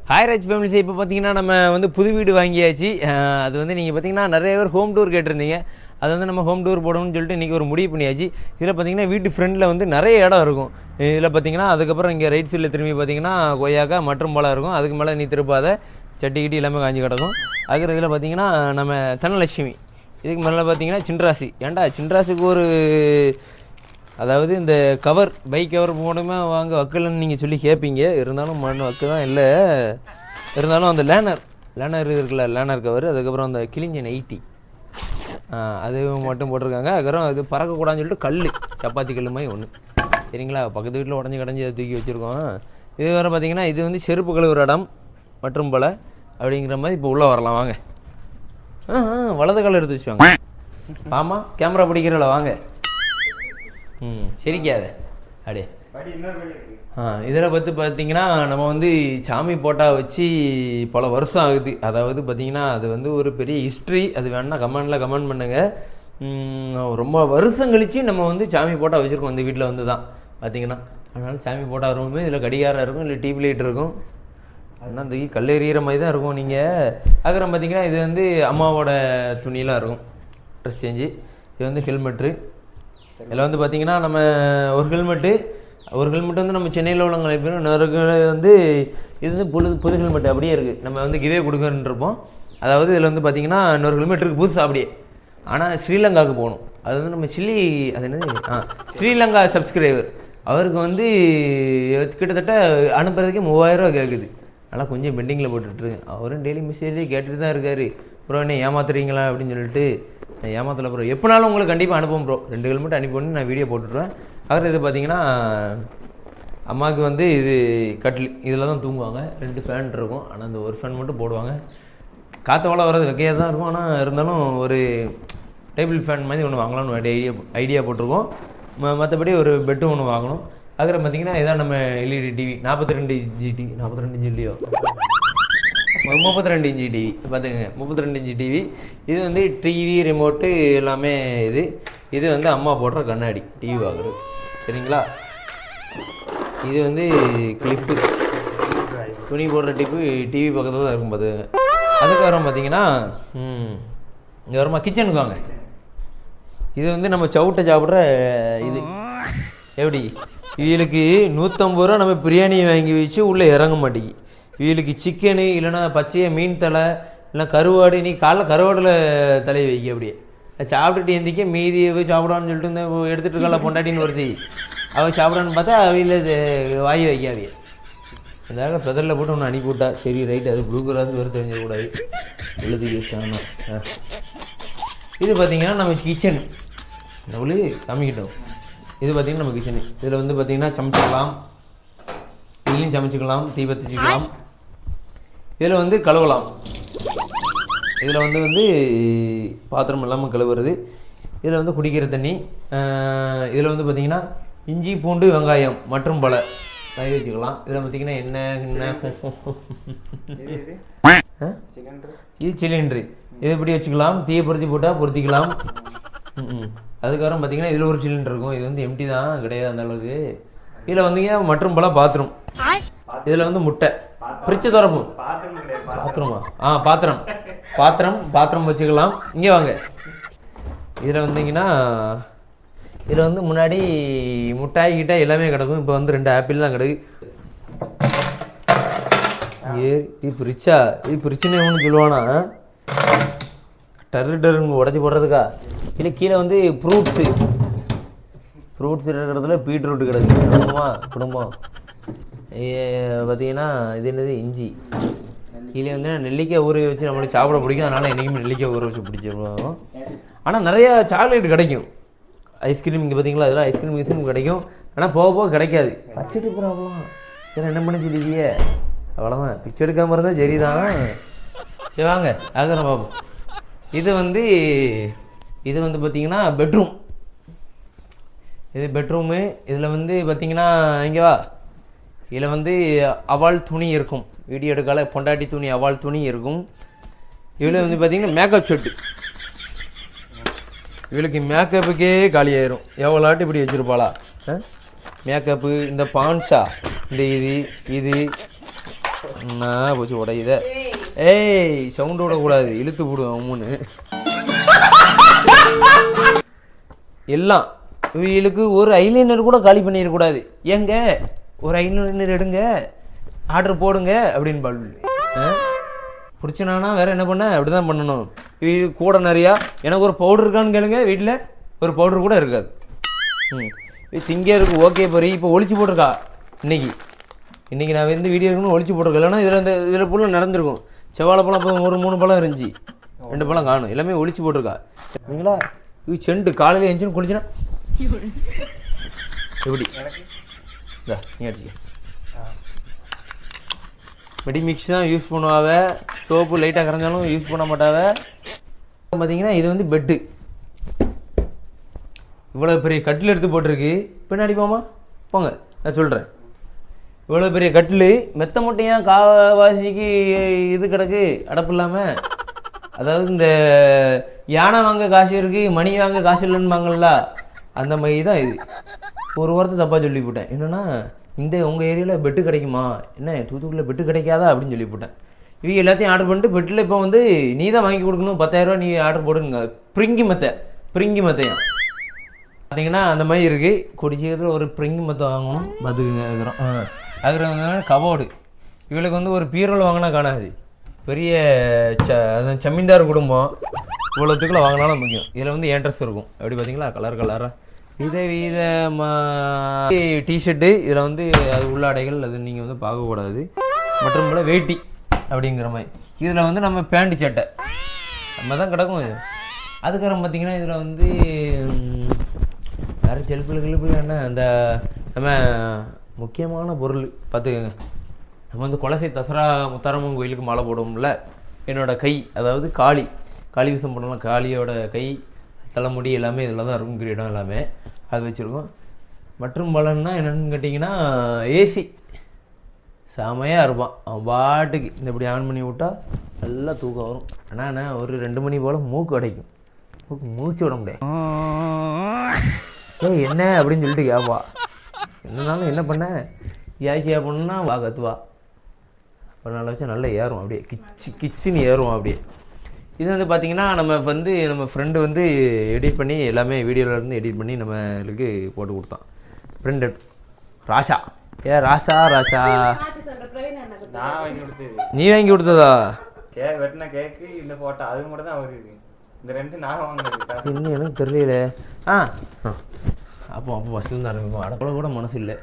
Hi Raj families. இப்போ பார்த்தீங்கன்னா நம்ம வந்து புது வீடு வாங்கியாச்சு. அது வந்து நீங்கள் பார்த்தீங்கன்னா நிறைய பேர் ஹோம் டூர் கேட்டிருந்தீங்க. அது வந்து நம்ம ஹோம் டூர் போடணும்னு சொல்லிட்டு இன்றைக்கி ஒரு முடிவு பண்ணியாச்சு. இதில் பார்த்தீங்கன்னா வீட்டு ஃப்ரெண்டில் வந்து நிறைய இடம் இருக்கும். இதில் பார்த்தீங்கன்னா அதுக்கப்புறம் இங்கே ரைட் சைடில் திரும்பி பார்த்தீங்கன்னா கொய்யாக்கா மற்றும் பழம் இருக்கும். அதுக்கு மேலே நீ திருப்பாத சட்டி கிட்டி எல்லாமே காஞ்சி கிடக்கும். அதுக்கு இதில் பார்த்தீங்கன்னா நம்ம தனலட்சுமி. இதுக்கு மேலே பார்த்தீங்கன்னா சின்ராசி. ஏன்டா சின்ராசிக்கு ஒரு அதாவது இந்த கவர் பைக் கவர் போனோமே வாங்க வக்கலன்னு நீங்கள் சொல்லி கேட்பீங்க. இருந்தாலும் மண் வக்கு தான் இல்லை. இருந்தாலும் அந்த லேனர் இருக்குல்ல, லேனர் கவர். அதுக்கப்புறம் அந்த கிழிஞ்ச நைட்டி அது மட்டும் போட்டிருக்காங்க. அதுக்கப்புறம் அது பறக்கக்கூடாதுன்னு சொல்லிட்டு கல் சப்பாத்தி கல் மாதிரி ஒன்று, சரிங்களா? பக்கத்து வீட்டில் உடஞ்சி கடைஞ்சி அதை தூக்கி வச்சுருக்கோம். இது வேறு பார்த்தீங்கன்னா இது வந்து செருப்பு கழுவுற இடம் மற்றும் பல அப்படிங்கிற மாதிரி. இப்போ உள்ளே வரலாம் வாங்க. வலது கால் எடுத்து வச்சுவாங்க. ஆமாம், கேமரா பிடிக்கிறல வாங்க. சரிக்காத அப்படியே. இதில் பார்த்தீங்கன்னா நம்ம வந்து சாமி போட்டா வச்சு பல வருஷம் ஆகுது. அதாவது பார்த்தீங்கன்னா அது வந்து ஒரு பெரிய ஹிஸ்ட்ரி. அது வேணா கமெண்ட் பண்ணுங்கள். ரொம்ப வருஷம் கழித்து நம்ம வந்து சாமி போட்டா வச்சுருக்கோம் இந்த வீட்டில் வந்து தான் பார்த்தீங்கன்னா. அதனால சாமி போட்டா ரூமு இதில் கடிகாரம் இருக்கும், இல்லை டிவி லைட் இருக்கும். அதனால் இந்த கல்லெறிகிற மாதிரி தான் இருக்கும். நீங்கள் அப்புறம் பார்த்தீங்கன்னா இது வந்து அம்மாவோட துணியெலாம் இருக்கும், ட்ரெஸ் சேஞ்சு. இது வந்து ஹெல்மெட்டு. இதில் வந்து பார்த்திங்கன்னா நம்ம ஒரு ஹெல்மெட்டு வந்து நம்ம சென்னையில் உள்ளவங்க நிறைய வந்து இது வந்து புது ஹெல்மெட் அப்படியே இருக்குது. நம்ம வந்து கிவே கொடுக்குறோம். அதாவது இதில் வந்து பார்த்திங்கன்னா இன்னொரு ஹெல்மெட் இருக்குது புதுசு அப்படியே. ஆனால் ஸ்ரீலங்காவுக்கு போகணும். அது வந்து நம்ம அது என்னது ஸ்ரீலங்கா சப்ஸ்கிரைபர். அவருக்கு வந்து கிட்டத்தட்ட அனுப்புறதுக்கே 3000 ரூபா கேட்குது. ஆனால் கொஞ்சம் பெண்டிங்கில் போட்டுட்ருக்கேன். அவரும் டெய்லி மெசேஜே கேட்டுட்டு தான் இருக்கார். ப்ரோ என்ன ஏமாத்துறீங்களா அப்படின்னு சொல்லிட்டு. நான் ஏமாத்தலை ப்ரோ, எப்போனாலும் உங்களுக்கு கண்டிப்பாக அனுப்புவோம் ப்ரோ. 2 ஹெல்மெட் அனுப்பி நான் வீடியோ போட்டுடுவேன். அப்புறம் இது பார்த்தீங்கன்னா அம்மாவுக்கு வந்து இது கட்லி, இதில் தான் தூங்குவாங்க. 2 ஃபேன் இருக்கும். ஆனால் அந்த ஒரு ஃபேன் மட்டும் போடுவாங்க. காற்று வள வர்றது வெக்கையாக தான் இருக்கும். ஆனால் இருந்தாலும் ஒரு டேபிள் ஃபேன் மாதிரி ஒன்று வாங்கலாம்னு ஐடியா போட்டிருக்கோம். மற்றபடி ஒரு பெட்டும் ஒன்று வாங்கணும். அதுக்கப்புறம் பார்த்தீங்கன்னா இதான் நம்ம LED TV 42 inch TV. 42 inch இல்லையோ, 32 இன்ச்சு டிவி பார்த்துக்கங்க. 32 இன்ச்சு டிவி. இது வந்து டிவி ரிமோட்டு எல்லாமே. இது வந்து அம்மா போடுற கண்ணாடி டிவி பார்க்குறது, சரிங்களா? இது வந்து கிளிப்பு, துணி போடுற டிவி பக்கத்தில் தான் இருக்கும் பார்த்துக்கங்க. அதுக்கப்புறம் பார்த்தீங்கன்னா இங்கே வருமா கிச்சனுக்கு வாங்க. இது வந்து நம்ம சவுட்டை சாப்பிட்ற இது. எப்படி இவளுக்கு 150 ரூபா நம்ம பிரியாணி வாங்கி வச்சு உள்ளே இறங்க மாட்டேங்கி. இவளுக்கு சிக்கனு இல்லைன்னா பச்சையாக மீன் தலை இல்லை கருவாடு. நீ காலைல கருவாடில் தலையை வைக்க அப்படியே சாப்பிட்டுட்டு எந்திக்க மீதியை போய் சாப்பிடான்னு சொல்லிட்டு இந்த எடுத்துகிட்டு இருக்கல பொண்டாட்டின்னு வருது. அவள் சாப்பிடான்னு பார்த்தா அவையில் வாய் வைக்காவிய. அதாக பெதரில் போட்டு ஒன்று அனுப்பி விட்டா. சரி ரைட், அது ப்ளூ கலர் வேறு தெரிஞ்சிடக்கூடாது, எழுதி வச்சிட்டாங்கன்னா. இது பார்த்திங்கன்னா நம்ம கிச்சன் நம்மளு காமிக்கிட்டோம். இது பார்த்திங்கன்னா நம்ம கிச்சனு. இதில் வந்து பார்த்திங்கன்னா சமைச்சிக்கலாம், இதுலேயும் சமைச்சிக்கலாம், தீ பற்றிச்சிக்கலாம். இதில் வந்து கழுவலாம். இதில் வந்து பாத்திரம் இல்லாமல் கழுவுறது. இதில் வந்து குடிக்கிற தண்ணி. இதில் வந்து பார்த்திங்கன்னா இஞ்சி பூண்டு வெங்காயம் மற்றும் பல காய வச்சுக்கலாம். இதில் பார்த்திங்கன்னா என்ன இது சிலிண்ட்ரு. இது இப்படி வச்சுக்கலாம். தீயை பொருத்தி போட்டால் பொருத்திக்கலாம். அதுக்கப்புறம் பார்த்திங்கன்னா இதில் ஒரு சிலிண்டர் இருக்கும். இது வந்து எம்டி தான், கிடையாது அந்த அளவுக்கு. இதில் வந்தீங்க மற்றும் பல பாத்ரூம். இதில் வந்து முட்டை பிரிச்சு திறப்போம். பாத்திரம் வச்சுக்கலாம். இங்கே வாங்க. இதில் வந்தீங்கன்னா இதில் வந்து முன்னாடி முட்டாய் கிட்ட எல்லாமே கிடக்கும். இப்போ வந்து 2 ஆப்பிள் தான் கிடக்கு. இது பிரிச்சுன்னு ஒன்று சொல்லுவானா, டருன்னு உடச்சி போடுறதுக்கா? இல்லை கீழே வந்து ஃப்ரூட்ஸு இருக்கிறதுல பீட்ரூட் கிடக்கு. குடும்பம் பார்த்தீங்கன்னா இது என்னது இஞ்சி. இதில் வந்து நெல்லிக்காய் ஊற வச்சு நம்மளுக்கு சாப்பிட பிடிக்கும். அதனால் என்றைக்குமே நெல்லிக்காய் ஊற வச்சு பிடிச்சிருவோம். ஆனால் நிறையா சாக்லேட் கிடைக்கும். ஐஸ்கிரீம் இங்கே பார்த்தீங்களா, அதெல்லாம் ஐஸ்கிரீம் கிடைக்கும். ஆனால் போக கிடைக்காது. பச்சடி ப்ராப்ளம். இதெல்லாம் என்ன பண்ணி சொல்லிக்கியே? அவ்வளோதான், பிச்சை எடுக்காமல் இருந்தால் சரிதான். சரி வாங்க ஆகிற பாபு. இது வந்து பார்த்திங்கன்னா பெட்ரூம். இது பெட்ரூமு. இதில் வந்து பார்த்திங்கன்னா இங்கே வா. இதில் வந்து அவாள் துணி இருக்கும். வீடியோ எடுக்கால பொண்டாட்டி துணி அவாள் துணி இருக்கும். இதில் வந்து பார்த்திங்கன்னா மேக்கப் செட்டு. இவளுக்கு மேக்கப்புக்கே காலியாயிரும். எவ்வளோட்டு இப்படி வச்சுருப்பாளா மேக்கப்பு. இந்த பான்ஸா, இந்த இது என்ன போச்சு உடையுத. ஏய் சவுண்ட் விடக்கூடாது, இழுத்து போடுவேன் அம்முன்னு. எல்லாம் இவங்களுக்கு ஒரு ஐலைனர் கூட காலி பண்ணிடக்கூடாது. ஏங்க ஒரு ஐலைனர் எடுங்க, ஆர்டர் போடுங்க அப்படின்னு பால் பிடிச்சினானா வேற என்ன பண்ண, அப்படிதான் பண்ணணும். இது கூட நிறையா எனக்கு ஒரு பவுடர் இருக்கான்னு கேளுங்க, வீட்டில் ஒரு பவுடர் கூட இருக்காது. திங்க இருக்கு ஓகே பாரு. இப்போ ஒழிச்சு போட்டிருக்கா இன்னைக்கு நான் வந்து வீடியோ இருக்குன்னு ஒழிச்சு போட்டிருக்கேன். இல்லைன்னா இதில் ஃபுல்லாக நடந்திருக்கும். செவ்வாழை பழம் இப்போ ஒரு 3 பழம் இருந்துச்சு, 2 பழம் காணும், எல்லாமே ஒழிச்சு போட்டிருக்கா. சரிங்களா? இது செண்டு காலையில் எஞ்சின்னு குளிச்சுனா எப்படி இந்தா நீ அடிச்சு மெடிமிக்ஸ் தான் யூஸ் பண்ணுவாவ. சோப்பு லைட்டாக கரைஞ்சாலும் யூஸ் பண்ண மாட்டாவ. பார்த்தீங்கன்னா இது வந்து பெட்டு. இவ்வளோ பெரிய கட்டில் எடுத்து போட்டிருக்கு. பின்னாடி போங்க நான் சொல்கிறேன். இவ்வளோ பெரிய கட்டில் மெத்த மட்டும் ஏன் காவாசிக்கு இது கிடக்கு அடப்பு இல்லாமல். அதாவது இந்த யானை வாங்க காசு இருக்குது, மணி வாங்க காசு இல்லைன்னுவாங்கல்ல, அந்த மாதிரி தான் இது. ஒரு வாரத்தை தப்பாக சொல்லி போட்டேன். என்னென்னா இந்த உங்கள் ஏரியாவில் பெட்டு கிடைக்குமா, என்ன தூத்துக்குடியில் பெட்டு கிடைக்காதா அப்படின்னு சொல்லி போட்டேன். இவங்க எல்லாத்தையும் ஆர்டர் பண்ணிட்டு பெட்டில் இப்போ வந்து நீ தான் வாங்கி கொடுக்கணும், 10,000 ரூபா நீ ஆர்டர் போடுங்க. பிரிங்கி மெத்தையும் பார்த்தீங்கன்னா அந்த மாதிரி இருக்குது. குடிச்சத்தில் ஒரு பிரிங்கி மெத்தை வாங்கணும் பார்த்துக்குங்க. இருக்கிறோம் அதில் வந்து கபோர்டு. இவளுக்கு வந்து ஒரு பீரோல் வாங்கினா காணாது. பெரிய ஜமீன்தார் குடும்பம், இவ்வளோத்துக்குள்ள வாங்கினாலும் முக்கியம். இதில் வந்து ஏன்ட்ரஸ் இருக்கும். எப்படி பார்த்தீங்களா, கலராக விதவிதமாக டிஷர்ட்டு. இதில் வந்து அது உள்ளாடைகள் அது நீங்கள் வந்து பார்க்கக்கூடாது. மற்றும் போல் வேட்டி அப்படிங்கிற மாதிரி. இதில் வந்து நம்ம பேண்ட் சட்டை நம்ம தான் கிடக்கும். அதுக்கப்புறம் பார்த்திங்கன்னா இதில் வந்து வேறு செல்ஃபுகள் என்ன அந்த நம்ம முக்கியமான பொருள் பார்த்துக்கோங்க. நம்ம வந்து குலசை தசரா முத்தாரம்மன் கோயிலுக்கு மாலை போடுவோம்ல, என்னோடய கை, அதாவது காளி விஷம் போடலாம். காளியோட கை, தலைமுடி எல்லாமே இதில் தான் இருக்கும். கிரீடம் எல்லாமே அது வச்சுருக்கோம். மற்றும் பலன்னா என்னென்னு கேட்டிங்கன்னா ஏசி செமையாக இருப்பான். அவன் பாட்டுக்கு இந்த இப்படி ஆன் பண்ணி விட்டால் நல்லா தூக்கம் வரும். ஆனால் ஒரு 2 மணி போல் மூக்கு அடைக்கும். மூச்சு விட முடியாது. ஏய் என்ன அப்படின்னு சொல்லிட்டு கேட்பா. என்னன்னாலும் என்ன பண்ண ஏசியா பண்ணா வா கத்துவா. ஒரு நாள் வச்சா நல்லா ஏறும், அப்படியே கிச்சுன்னு ஏறும் அப்படியே. இது வந்து பார்த்திங்கன்னா நம்ம ஃப்ரெண்டு வந்து எடிட் பண்ணி எல்லாமே வீடியோவிலேருந்து எடிட் பண்ணி நம்மளுக்கு போட்டு கொடுத்தான். ஃப்ரெண்டு ராஷா. ராஷா நீ வாங்கி கொடுத்ததா? வெட்டின கேக்கு இந்த போட்டோ அது மட்டும் தான் வருது. இந்த 2 நான் வாங்கினது இன்னும் எனக்கு தெரியல. அப்போ ஃபஸ்ட்டு ஆரம்பிப்போம். அடப்பட கூட மனசு இல்லை.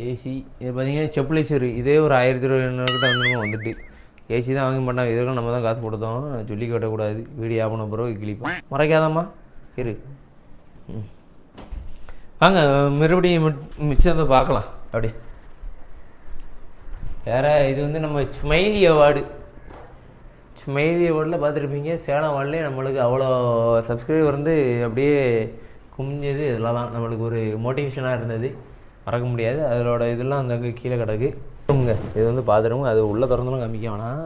ஏசி இது பார்த்தீங்கன்னா செப்பிளைசரு இதே ஒரு 1200 கிட்ட வந்துட்டு ஏசி தான் வாங்கி மாட்டாங்க. இதெல்லாம் நம்ம தான் காசு கொடுத்தோம். சொல்லி கட்டக்கூடாது. வீடியோ ஆகணும் பிறகு கிளிப்போம். மறைக்காதாம்மா இரு. வாங்க மறுபடியும் மிச்சத்தை பார்க்கலாம். அப்படி வேறு இது வந்து நம்ம ஸ்மைலி அவார்டில் பார்த்துருப்பீங்க. சேலம் அவார்ட்லேயே நம்மளுக்கு அவ்வளோ சப்ஸ்கிரைபர் வந்து அப்படியே குமிஞ்சது. இதெல்லாம் தான் நம்மளுக்கு ஒரு மோட்டிவேஷனாக இருந்தது, மறக்க முடியாது. அதோட இதெல்லாம் அந்த கீழே கிடக்கு. இது வந்து பார்த்துருவோங்க. அது உள்ளே திறந்தாலும் காமிக்க வேணாம்.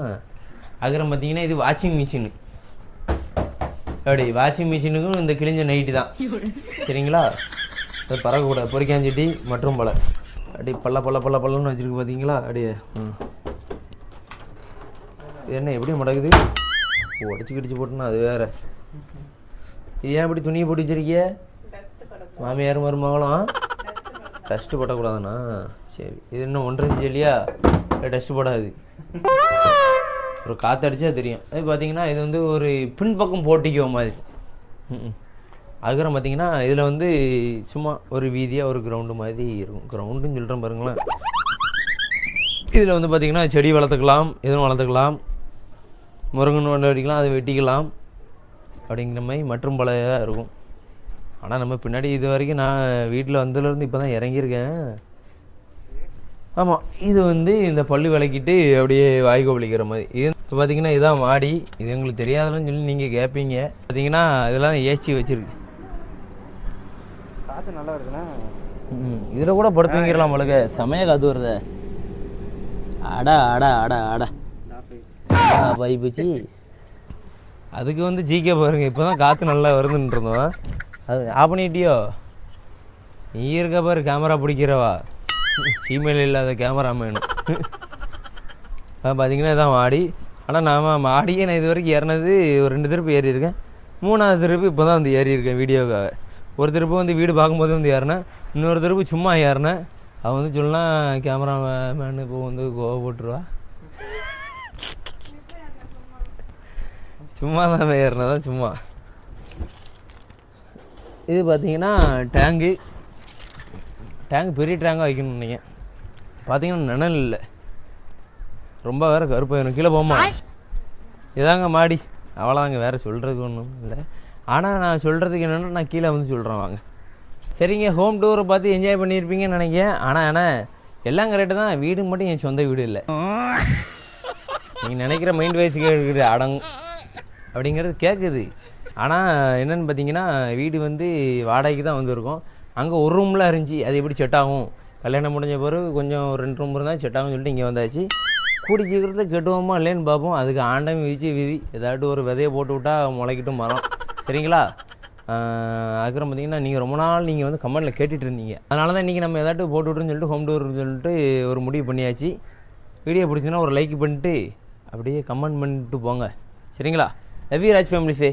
அதுக்கப்புறம் பார்த்தீங்கன்னா இது வாஷிங் மிஷினு. அப்படி வாஷிங் மிஷினுக்கும் இந்த கிழிஞ்ச நைட்டு தான். சரிங்களா? அது பறக்கக்கூடாது. பொறிக்காஞ்சிட்டி மற்றும் பல அப்படி பல்லன்னு வச்சுருக்கு பார்த்தீங்களா? அப்படியே என்ன எப்படி மடக்குது, உடச்சி போட்டுனா அது வேறு. ஏன் இப்படி துணியை போட்டு வச்சிருக்கிய? மாமியார் மருமகளும் டஸ்ட்டு போடக்கூடாதுண்ணா. சரி, இது இன்னும் 1.5 இன்ச்சு இல்லையா? டஸ்ட்டு போடாது. ஒரு காற்று அடித்தா தெரியும். அது பார்த்தீங்கன்னா இது வந்து ஒரு பின்பக்கம் போட்டிக்கோ மாதிரி. அதுக்கப்புறம் பார்த்தீங்கன்னா இதில் வந்து சும்மா ஒரு வீதியாக ஒரு கிரவுண்டு மாதிரி இருக்கும். கிரவுண்டுன்னு சொல்கிறேன் பாருங்களேன். இதில் வந்து பார்த்திங்கன்னா செடி வளர்த்துக்கலாம், எதுவும் வளர்த்துக்கலாம், முருங்கன் ஒன்று வெட்டிக்கலாம், அதை வெட்டிக்கலாம் அப்படிங்கிற மாதிரி மற்றும் பல இதாக இருக்கும். ஆனால் நம்ம பின்னாடி இது வரைக்கும் நான் வீட்டில் வந்ததுலேருந்து இப்போ தான் இறங்கியிருக்கேன். ஆமாம், இது வந்து இந்த பல்லு விளக்கிட்டு அப்படியே வாய் கொப்பளிக்கிற மாதிரி. இது இப்போ பார்த்திங்கன்னா இதுதான் மாடி. இது எங்களுக்கு தெரியாதுன்னு சொல்லி நீங்கள் கேட்பீங்க. பார்த்திங்கன்னா இதெல்லாம் ஏசி வச்சுருக்கு. காற்று நல்லா இருக்குண்ணா. இதில் கூட படுத்து வைக்கிறலாம் உங்களுக்கு. செமையாக காற்று வருது. அடா பைப்புச்சு. அதுக்கு வந்து ஜிகே பாருங்க. இப்போ தான் காற்று நல்லா வருதுன்னு இருந்தோம். அது ஆஃப் பண்ணிட்டியோ? நீ இருக்க பாரு கேமரா பிடிக்கிறவா. சீமையில் இல்லாத கேமரா வேணும். பார்த்தீங்கன்னா இதான் மாடி. ஆனால் நான் மாடியே நான் இது வரைக்கும் ஏறினது ஒரு 2 திருப்பு ஏறியிருக்கேன். 3வது திருப்பு இப்போ தான் வந்து ஏறியிருக்கேன் வீடியோக்காக. ஒரு திருப்பு வந்து வீடு பார்க்கும்போது வந்து ஏறினேன், இன்னொரு திருப்பு சும்மா ஏறினேன். அவன் வந்து சொல்லலாம் கேமரா மேனு இப்போ வந்து கோவப்பட்டுருவா. சும்மா தான் ஏறினா தான் சும்மா. இது பார்த்தீங்கன்னா டேங்கு பெரிய டேங்காக வைக்கணும்னு நினைக்கிறேன். பார்த்தீங்கன்னா நிழல் இல்லை, ரொம்ப வேறு கருப்பாயிடும், கீழே போமா. இதாங்க மாடி, அவ்வளோதாங்க, வேறு சொல்கிறதுக்கு ஒன்றும் இல்லை. ஆனால் நான் சொல்கிறதுக்கு என்னென்னா நான் கீழே வந்து சொல்கிறேன் வாங்க. சரிங்க, ஹோம் டூரை பார்த்து என்ஜாய் பண்ணியிருப்பீங்கன்னு நினைக்கிறேன். ஆனால் எல்லாம் கரெக்டு தான், வீடு மட்டும் என் சொந்த வீடு இல்லை. நீங்கள் நினைக்கிற மைண்ட் வைஸுக்கு இருக்குது அடங்கும் அப்படிங்கிறது கேட்குது. ஆனால் என்னென்னு பார்த்தீங்கன்னா வீடு வந்து வாடகைக்கு தான் வந்துருக்கோம். அங்கே ஒரு ரூம்லாம் இருந்துச்சு, அது எப்படி செட் ஆகும், கல்யாணம் முடிஞ்ச பிறகு கொஞ்சம் 2 ரூம் இருந்தால் செட் ஆகும்னு சொல்லிட்டு இங்கே வந்தாச்சு. கூடி சீக்கிரத்தில் கெட்டுவோமா இல்லைன்னு பார்ப்போம். அதுக்கு ஆண்டம் வீச்சு விதி, ஏதாட்டும் ஒரு விதையை போட்டு விட்டால் முளைக்கிட்டும் மரம். சரிங்களா? அதுக்கப்புறம் பார்த்தீங்கன்னா நீங்கள் ரொம்ப நாள் நீங்கள் வந்து கமெண்டில் கேட்டுட்டு இருந்தீங்க, அதனால தான் இன்றைக்கி நம்ம ஏதாட்டும் போட்டு விட்ருன்னு சொல்லிட்டு ஹோம் டூர்னு சொல்லிட்டு ஒரு முடிவு பண்ணியாச்சு. வீடியோ பிடிச்சிங்கன்னா ஒரு லைக் பண்ணிட்டு அப்படியே கமெண்ட் பண்ணிட்டு போங்க. சரிங்களா? Love you Raj family say.